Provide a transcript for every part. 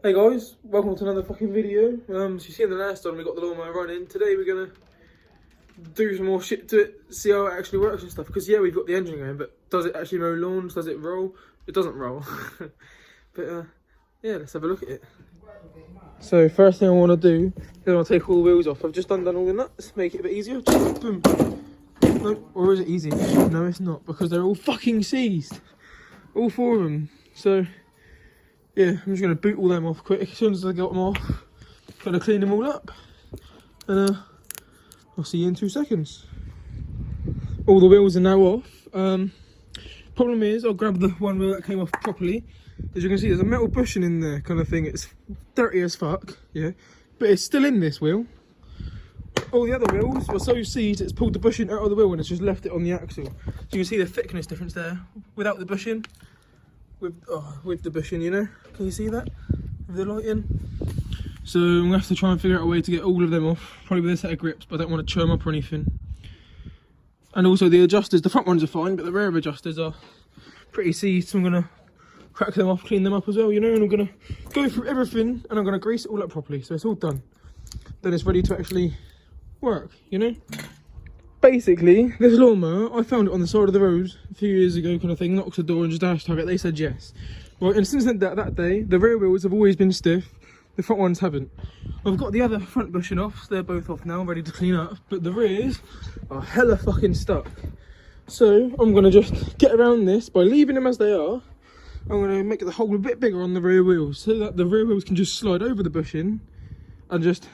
Hey guys, welcome to another fucking video. So you see in the last one we got the lawnmower running. Today we're gonna do some more shit to it, see how it actually works and stuff. Because yeah, we've got the engine going, but does it actually mow lawns? Does it roll? It doesn't roll. But yeah, let's have a look at it. So first thing I want to do is I want to take all the wheels off. I've just undone all the nuts, make it a bit easier. Just boom. No, or is it easy? No, it's not, because they're all fucking seized. All four of them. So yeah, I'm just going to boot all them off quick. As soon as I got them off, got to clean them all up. And I'll see you in 2 seconds. All the wheels are now off. Problem is, I'll grab the one wheel that came off properly. As you can see, there's a metal bushing in there kind of thing. It's dirty as fuck, yeah. But it's still in this wheel. All the other wheels were so seized, it's pulled the bushing out of the wheel and it's just left it on the axle. So you can see the thickness difference there. Without the bushing. With the bushing, you know, can you see that with the lighting? So I'm gonna have to try and figure out a way to get all of them off, probably with a set of grips, but I don't want to churn up or anything. And also the adjusters, the front ones are fine, but the rear adjusters are pretty seized, so I'm gonna crack them off, clean them up as well, you know, and I'm gonna go through everything and I'm gonna grease it all up properly, so it's all done. Then it's ready to actually work, you know. Basically, this lawnmower, I found it on the side of the road a few years ago, kind of thing, knocked the door and just hashtag it, they said yes. Right, and since that day, the rear wheels have always been stiff, the front ones haven't. I've got the other front bushing off, so they're both off now, ready to clean up, but the rears are hella fucking stuck. So, I'm going to just get around this by leaving them as they are. I'm going to make the hole a bit bigger on the rear wheels, so that the rear wheels can just slide over the bushing and just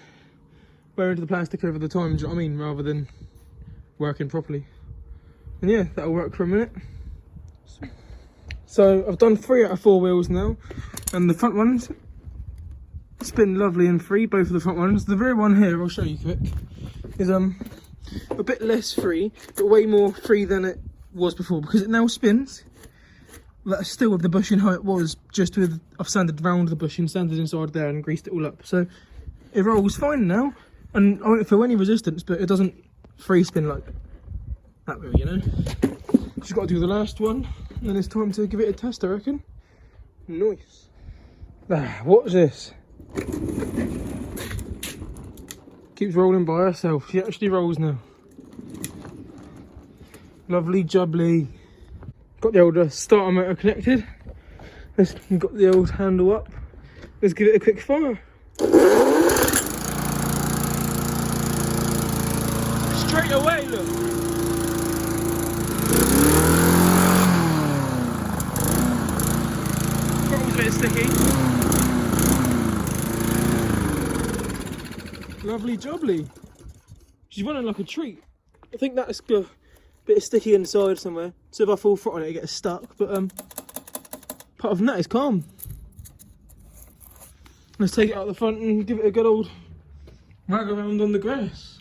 wear into the plastic over the time, do you know what I mean, rather than working properly. And yeah, that'll work for a minute. So I've done 3 out of 4 wheels now, and the front ones spin lovely and free, both of the front ones. The rear one here, I'll show you quick, is a bit less free, but way more free than it was before, because it now spins. That's still with the bushing how it was, just with, I've sanded round the bushing, sanded inside there and greased it all up. So it rolls fine now, and I don't feel any resistance, but it doesn't free spin like that way, you know. Just got to do the last one, and then it's time to give it a test, I reckon. Nice. What's this? Keeps rolling by herself. She actually rolls now. Lovely jubbly. Got the old starter motor connected. Got the old handle up. Let's give it a quick fire. Straight away, look. Throttle's a bit sticky. Lovely jubbly. She's running like a treat. I think that's a bit sticky inside somewhere, so if I full throttle it, it gets stuck. But apart from that, it's calm. Let's take it out the front and give it a good old rag around on the grass.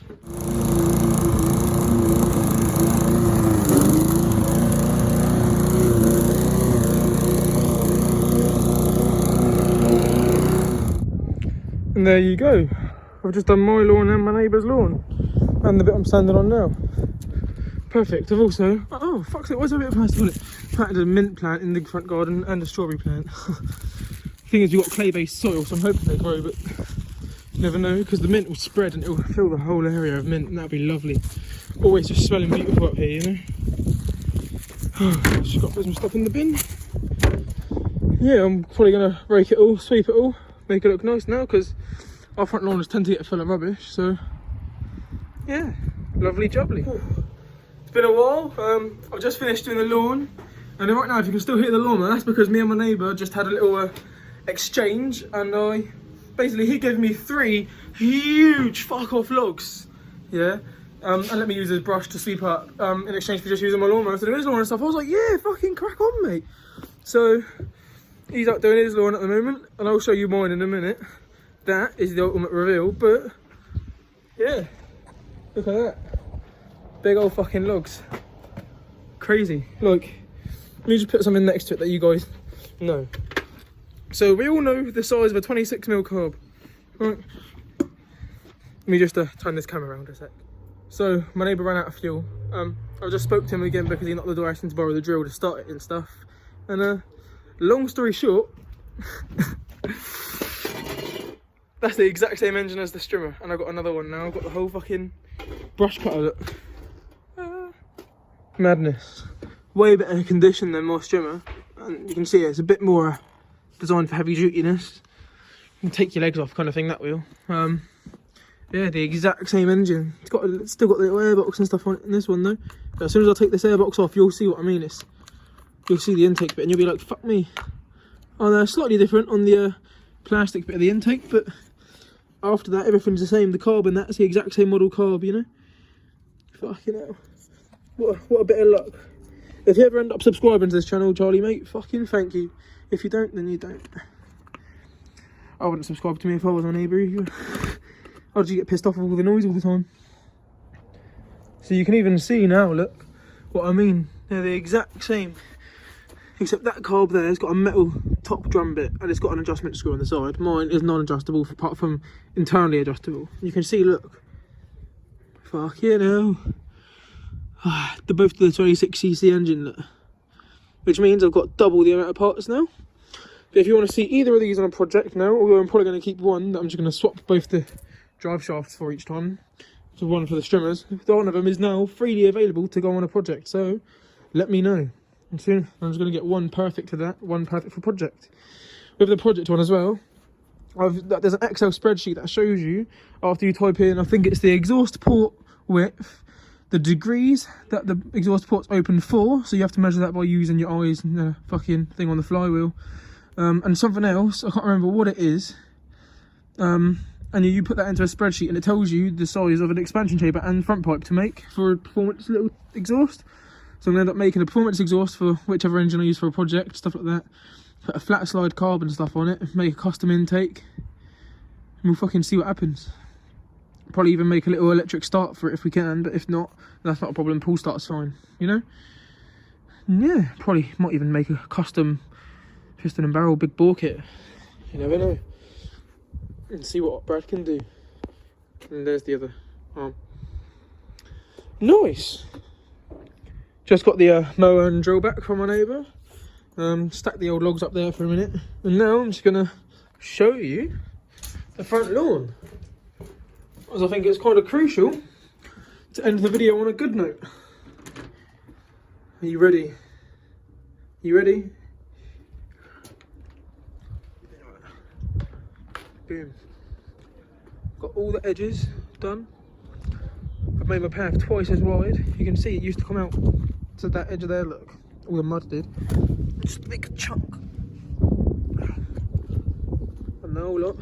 And there you go. I've just done my lawn and my neighbour's lawn. And the bit I'm standing on now. Perfect. I've also, oh fuck's it, why's there a bit of plastic on it? Planted a mint plant in the front garden and a strawberry plant. Thing is, you've got clay-based soil, so I'm hoping they grow, but you never know, because the mint will spread and it will fill the whole area of mint, and that'll be lovely. Always just smelling beautiful up here, you know. Just got to put some stuff in the bin. Yeah, I'm probably going to rake it all, sweep it all, make it look nice now, because our front lawners tend to get full of rubbish, so yeah, lovely jubbly. It's been a while. I've just finished doing the lawn, and right now if you can still hear the lawnmower, that's because me and my neighbour just had a little exchange, and basically he gave me 3 huge fuck off logs, yeah, and let me use his brush to sweep up in exchange for just using my lawnmower to do his lawn and stuff. I was like, yeah, fucking crack on, mate. So he's out doing his lawn at the moment, and I'll show you mine in a minute. That is the ultimate reveal, but yeah, look at that. Big old fucking logs. Crazy. Like, let me just put something next to it that you guys know. So we all know the size of a 26mm carb. Right. Let me just turn this camera around a sec. So my neighbour ran out of fuel. I just spoke to him again because he knocked the door asking to borrow the drill to start it and stuff. And long story short, That's the exact same engine as the strimmer, and I've got another one now. I've got the whole fucking brush cutter, look. Madness. Way better condition than my strimmer, and you can see it's a bit more designed for heavy dutiness. You can take your legs off kind of thing, that wheel. Yeah, the exact same engine. It's still got the little airbox and stuff on it in this one though. But as soon as I take this airbox off, you'll see what I mean. You'll see the intake bit and you'll be like, fuck me. Oh, they're slightly different on the plastic bit of the intake, but after that, everything's the same. The carb and that's the exact same model carb, you know? Fucking hell. What a bit of luck. If you ever end up subscribing to this channel, Charlie, mate, fucking thank you. If you don't, then you don't. I wouldn't subscribe to me if I was my neighbour either. I'd just get pissed off with all the noise all the time. So you can even see now, look, what I mean. They're the exact same. Except that carb there has got a metal top drum bit and it's got an adjustment screw on the side. Mine is non-adjustable apart from internally adjustable. You can see, look. Fucking hell. They're both the 26cc engine, look. Which means I've got double the amount of parts now. But if you want to see either of these on a project now, although I'm probably going to keep one, that I'm just going to swap both the drive shafts for each time. So one for the strimmers. One of them is now freely available to go on a project. So let me know. And soon I'm just going to get one perfect for that, one perfect for project. With the project one as well, there's an Excel spreadsheet that shows you, after you type in, I think it's the exhaust port width, the degrees that the exhaust port's open for, so you have to measure that by using your eyes and the fucking thing on the flywheel. And something else, I can't remember what it is. And you put that into a spreadsheet and it tells you the size of an expansion chamber and front pipe to make for a performance little exhaust. So I'm going to end up making a performance exhaust for whichever engine I use for a project, stuff like that. Put a flat slide carbon stuff on it, make a custom intake, and we'll fucking see what happens. Probably even make a little electric start for it if we can, but if not, that's not a problem, pull start's fine, you know? And yeah, probably might even make a custom piston and barrel big bore kit. You never know. And see what Brad can do. And there's the other arm. Nice! Just got the mower and drill back from my neighbour. Stack the old logs up there for a minute. And now I'm just going to show you the front lawn. As I think it's kind of crucial to end the video on a good note. Are you ready? You ready? Boom. Got all the edges done. I've made my path twice as wide. You can see it used to come out to that edge of there, look. All the mud did. Just make a chunk. And the whole lot.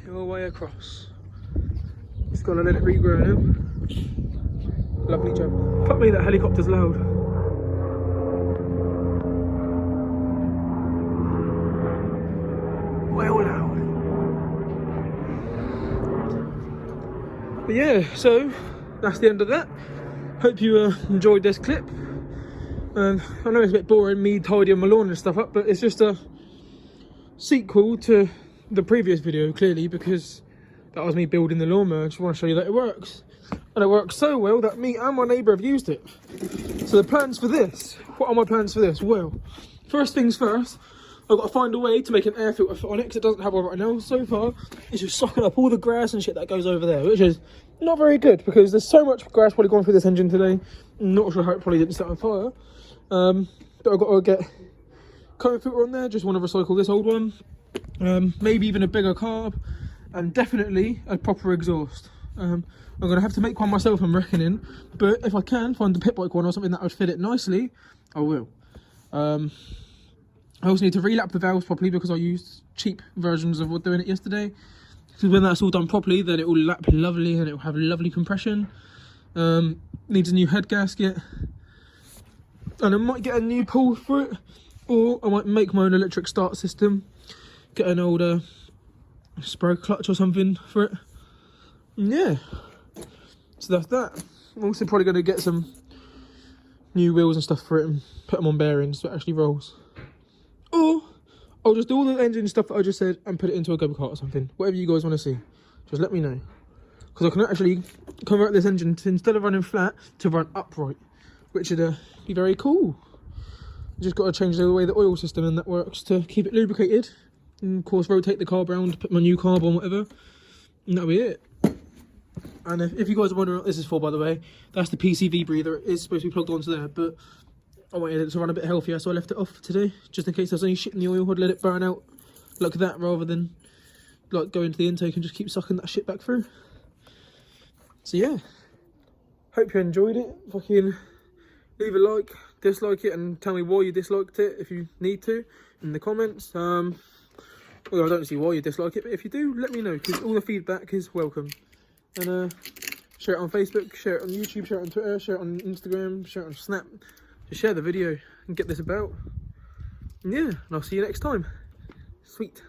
All the way across. Just gotta let it regrow now. Lovely job. Fuck me, that helicopter's loud. Well loud. But yeah, so that's the end of that. Hope you enjoyed this clip. I know it's a bit boring, me tidying my lawn and stuff up, but it's just a sequel to the previous video, clearly, because that was me building the lawnmower. I just want to show you that it works. And it works so well that me and my neighbour have used it. So the plans for this, what are my plans for this? Well, first things first, I've got to find a way to make an air filter on it, because it doesn't have one right now. So far, it's just sucking up all the grass and shit that goes over there, which is not very good, because there's so much grass probably going through this engine today. I'm not sure how it probably didn't set on fire. But I've got to get coating filter on there, just want to recycle this old one. Maybe even a bigger carb, and definitely a proper exhaust. I'm going to have to make one myself, I'm reckoning, but if I can find the pit bike one or something that would fit it nicely, I will. I also need to relap the valves properly, because I used cheap versions of doing it yesterday. Because when that's all done properly, then it will lap lovely and it will have lovely compression. Needs a new head gasket, and I might get a new pull for it, or I might make my own electric start system. Get an older spray clutch or something for it. And yeah, so that's that. I'm also probably going to get some new wheels and stuff for it and put them on bearings so it actually rolls. Or I'll just do all the engine stuff that I just said and put it into a go-kart or something. Whatever you guys want to see, just let me know. Because I can actually convert this engine to, instead of running flat, to run upright, which would be very cool. Just got to change the way the oil system and that works to keep it lubricated And of course, rotate the carb around, put my new carb on, whatever. And that'll be it. And if you guys are wondering what this is for, by the way, that's the PCV breather. It is supposed to be plugged onto there, but I wanted it to run a bit healthier, so I left it off for today, just in case there's any shit in the oil. I'd let it burn out like that, rather than like go into the intake and just keep sucking that shit back through. So yeah, hope you enjoyed it. Fucking leave a like, dislike it, and tell me why you disliked it if you need to in the comments. Well, I don't see why you dislike it, but if you do, let me know, because all the feedback is welcome. And share it on Facebook, share it on YouTube, share it on Twitter, share it on Instagram, share it on Snap. Just share the video and get this about. And yeah, and I'll see you next time. Sweet.